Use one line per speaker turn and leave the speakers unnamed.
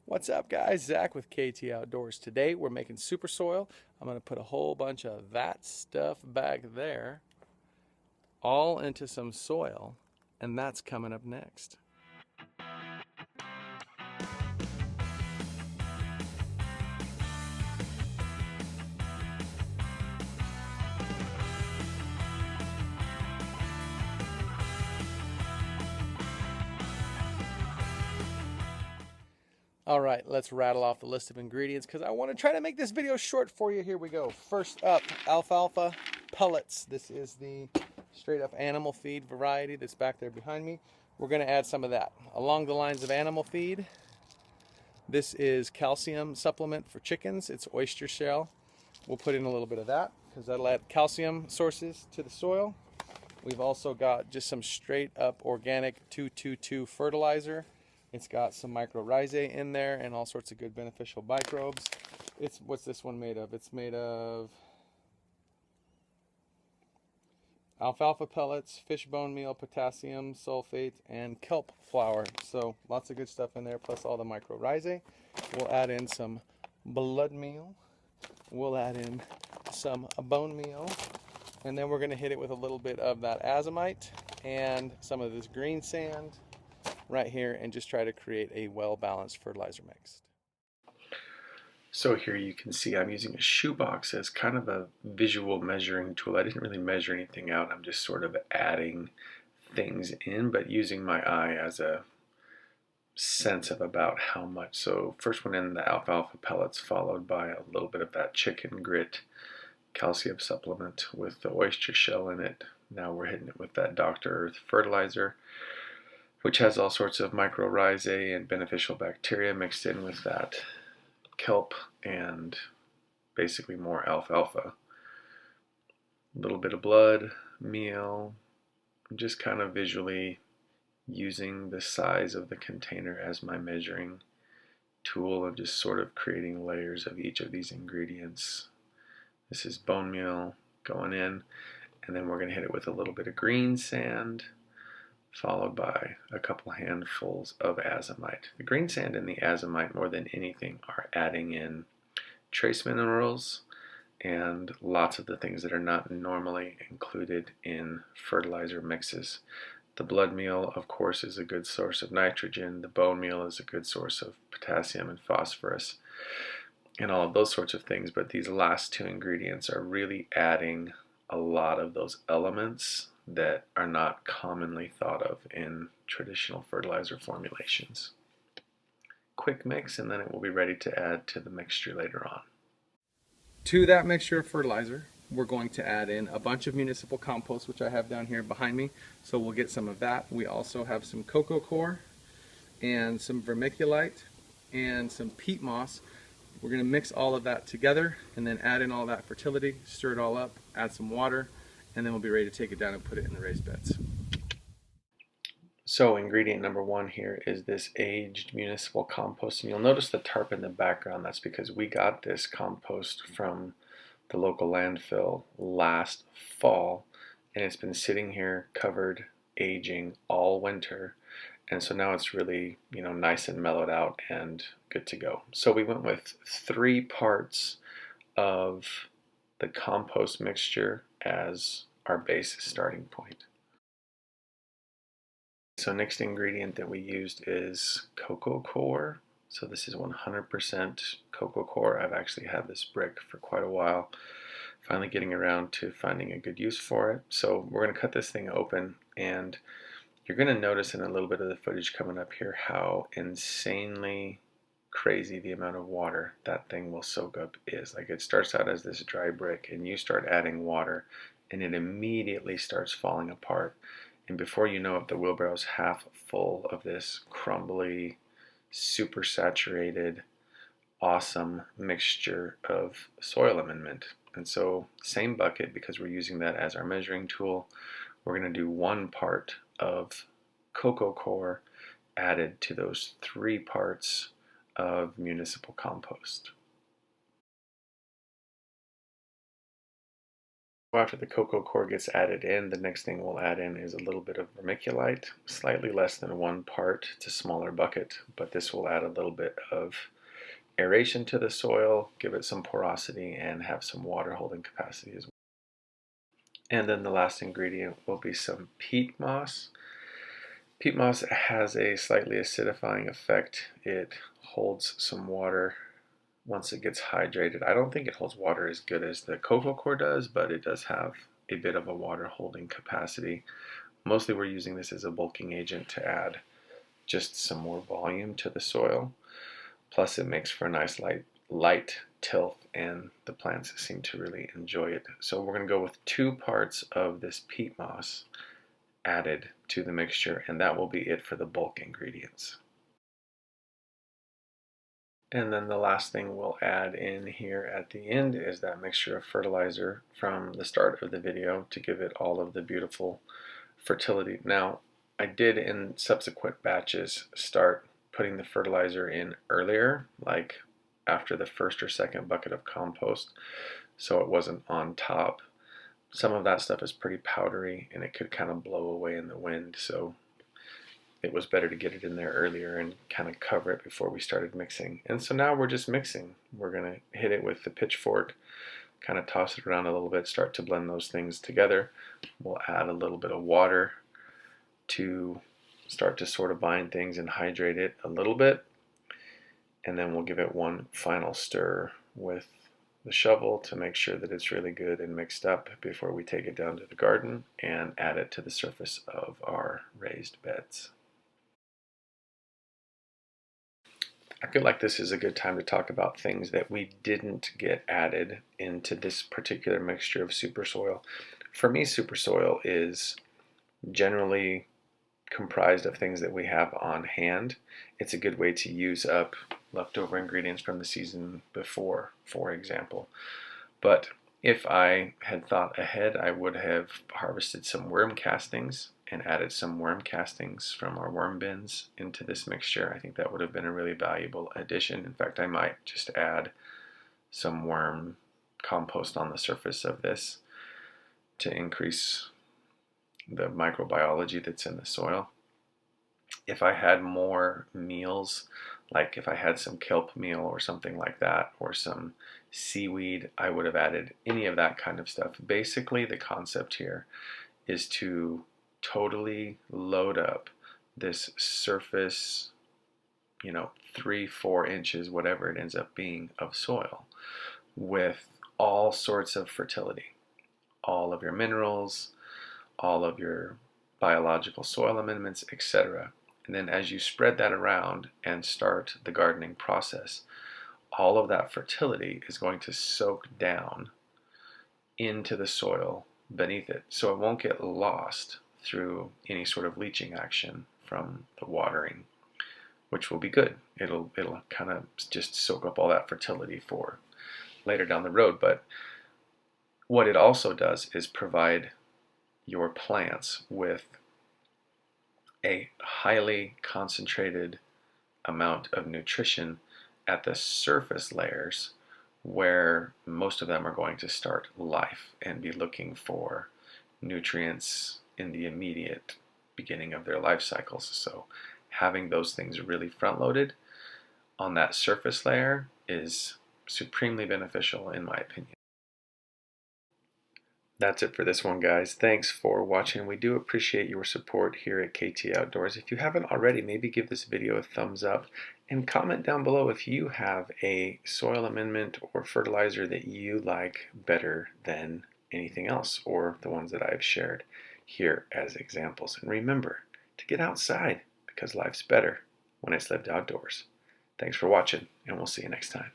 What's up, guys? Zach with KT Outdoors. Today we're making super soil. I'm going to put a whole bunch of that stuff back there all into some soil, and that's coming up next. All right, let's rattle off the list of ingredients because I want to try to make this video short for you. Here we go. First up, alfalfa pellets. This is the straight up animal feed variety that's back there behind me. We're going to add some of that. Along the lines of animal feed, this is calcium supplement for chickens. It's oyster shell. We'll put in a little bit of that because that'll add calcium sources to the soil. We've also got just some straight up organic 222 fertilizer. It's got some mycorrhizae in there and all sorts of good beneficial microbes. What's this one made of? It's made of alfalfa pellets, fish bone meal, potassium sulfate, and kelp flour. So lots of good stuff in there, plus all the mycorrhizae. We'll add in some blood meal. We'll add in some bone meal. And then we're going to hit it with a little bit of that azomite and some of this green sand right here, and just try to create a well-balanced fertilizer mix.
So here you can see I'm using a shoebox as kind of a visual measuring tool. I didn't really measure anything out. I'm just sort of adding things in, but using my eye as a sense of about how much. So first one in, the alfalfa pellets, followed by a little bit of that chicken grit calcium supplement with the oyster shell in it. Now we're hitting it with that Dr. Earth fertilizer, which has all sorts of mycorrhizae and beneficial bacteria mixed in with that kelp and basically more alfalfa. A little bit of blood, meal, just kind of visually using the size of the container as my measuring tool and just sort of creating layers of each of these ingredients. This is bone meal going in, and then we're going to hit it with a little bit of green sand, followed by a couple handfuls of azomite. The green sand and the azomite, more than anything, are adding in trace minerals and lots of the things that are not normally included in fertilizer mixes. The blood meal, of course, is a good source of nitrogen. The bone meal is a good source of potassium and phosphorus and all of those sorts of things, but these last two ingredients are really adding a lot of those elements that are not commonly thought of in traditional fertilizer formulations. Quick mix, and then it will be ready to add to the mixture later on.
To that mixture of fertilizer, we're going to add in a bunch of municipal compost, which I have down here behind me. So we'll get some of that. We also have some Coco Core and some Vermiculite and some peat moss. We're going to mix all of that together and then add in all that fertility, stir it all up, add some water, and then we'll be ready to take it down and put it in the raised beds.
So ingredient number one here is this aged municipal compost, and you'll notice the tarp in the background. That's because we got this compost from the local landfill last fall, and it's been sitting here covered, aging all winter, and so now it's really, nice and mellowed out and good to go. So we went with 3 parts of the compost mixture as our base starting point. So next ingredient that we used is Coco Core. So this is 100% Coco Core. I've actually had this brick for quite a while, finally getting around to finding a good use for it. So we're going to cut this thing open, and you're going to notice in a little bit of the footage coming up here how insanely crazy the amount of water that thing will soak up is. Like, it starts out as this dry brick, and you start adding water, and it immediately starts falling apart. And before you know it, the wheelbarrow's half full of this crumbly, super saturated, awesome mixture of soil amendment. And so, same bucket, because we're using that as our measuring tool, we're going to do 1 part of Coco Core added to those 3 parts of municipal compost. After the Coco Core gets added in, the next thing we'll add in is a little bit of vermiculite, slightly less than 1 part. It's a smaller bucket, but this will add a little bit of aeration to the soil, give it some porosity, and have some water holding capacity as well. And then the last ingredient will be some peat moss. Peat moss has a slightly acidifying effect. It holds some water once it gets hydrated. I don't think it holds water as good as the Coco Core does, but it does have a bit of a water holding capacity. Mostly we're using this as a bulking agent to add just some more volume to the soil. Plus it makes for a nice light tilth, and the plants seem to really enjoy it. So we're going to go with 2 parts of this peat moss added to the mixture, and that will be it for the bulk ingredients. And then the last thing we'll add in here at the end is that mixture of fertilizer from the start of the video to give it all of the beautiful fertility. Now, I did in subsequent batches start putting the fertilizer in earlier, like after the first or second bucket of compost, so it wasn't on top. Some of that stuff is pretty powdery and it could kind of blow away in the wind, so it was better to get it in there earlier and kind of cover it before we started mixing. And so now we're just mixing. We're going to hit it with the pitchfork, kind of toss it around a little bit, start to blend those things together. We'll add a little bit of water to start to sort of bind things and hydrate it a little bit. And then we'll give it one final stir with the shovel to make sure that it's really good and mixed up before we take it down to the garden and add it to the surface of our raised beds. I feel like this is a good time to talk about things that we didn't get added into this particular mixture of super soil. For me, super soil is generally comprised of things that we have on hand. It's a good way to use up leftover ingredients from the season before, for example. But if I had thought ahead, I would have harvested some worm castings and added some worm castings from our worm bins into this mixture. I think that would have been a really valuable addition. In fact, I might just add some worm compost on the surface of this to increase the microbiology that's in the soil. If I had more meals, like if I had some kelp meal or something like that, or some seaweed, I would have added any of that kind of stuff. Basically, the concept here is to totally load up this surface, 3-4 inches, whatever it ends up being, of soil with all sorts of fertility, all of your minerals, all of your biological soil amendments, etc. And then as you spread that around and start the gardening process, all of that fertility is going to soak down into the soil beneath it, so it won't get lost through any sort of leaching action from the watering, which will be good. It'll kind of just soak up all that fertility for later down the road. But what it also does is provide your plants with a highly concentrated amount of nutrition at the surface layers, where most of them are going to start life and be looking for nutrients in the immediate beginning of their life cycles. So having those things really front loaded on that surface layer is supremely beneficial, in my opinion. That's it for this one, guys. Thanks for watching. We do appreciate your support here at KT Outdoors. If you haven't already, maybe give this video a thumbs up and comment down below if you have a soil amendment or fertilizer that you like better than anything else, or the ones that I've shared here as examples. And remember to get outside, because life's better when it's lived outdoors. Thanks for watching, and we'll see you next time.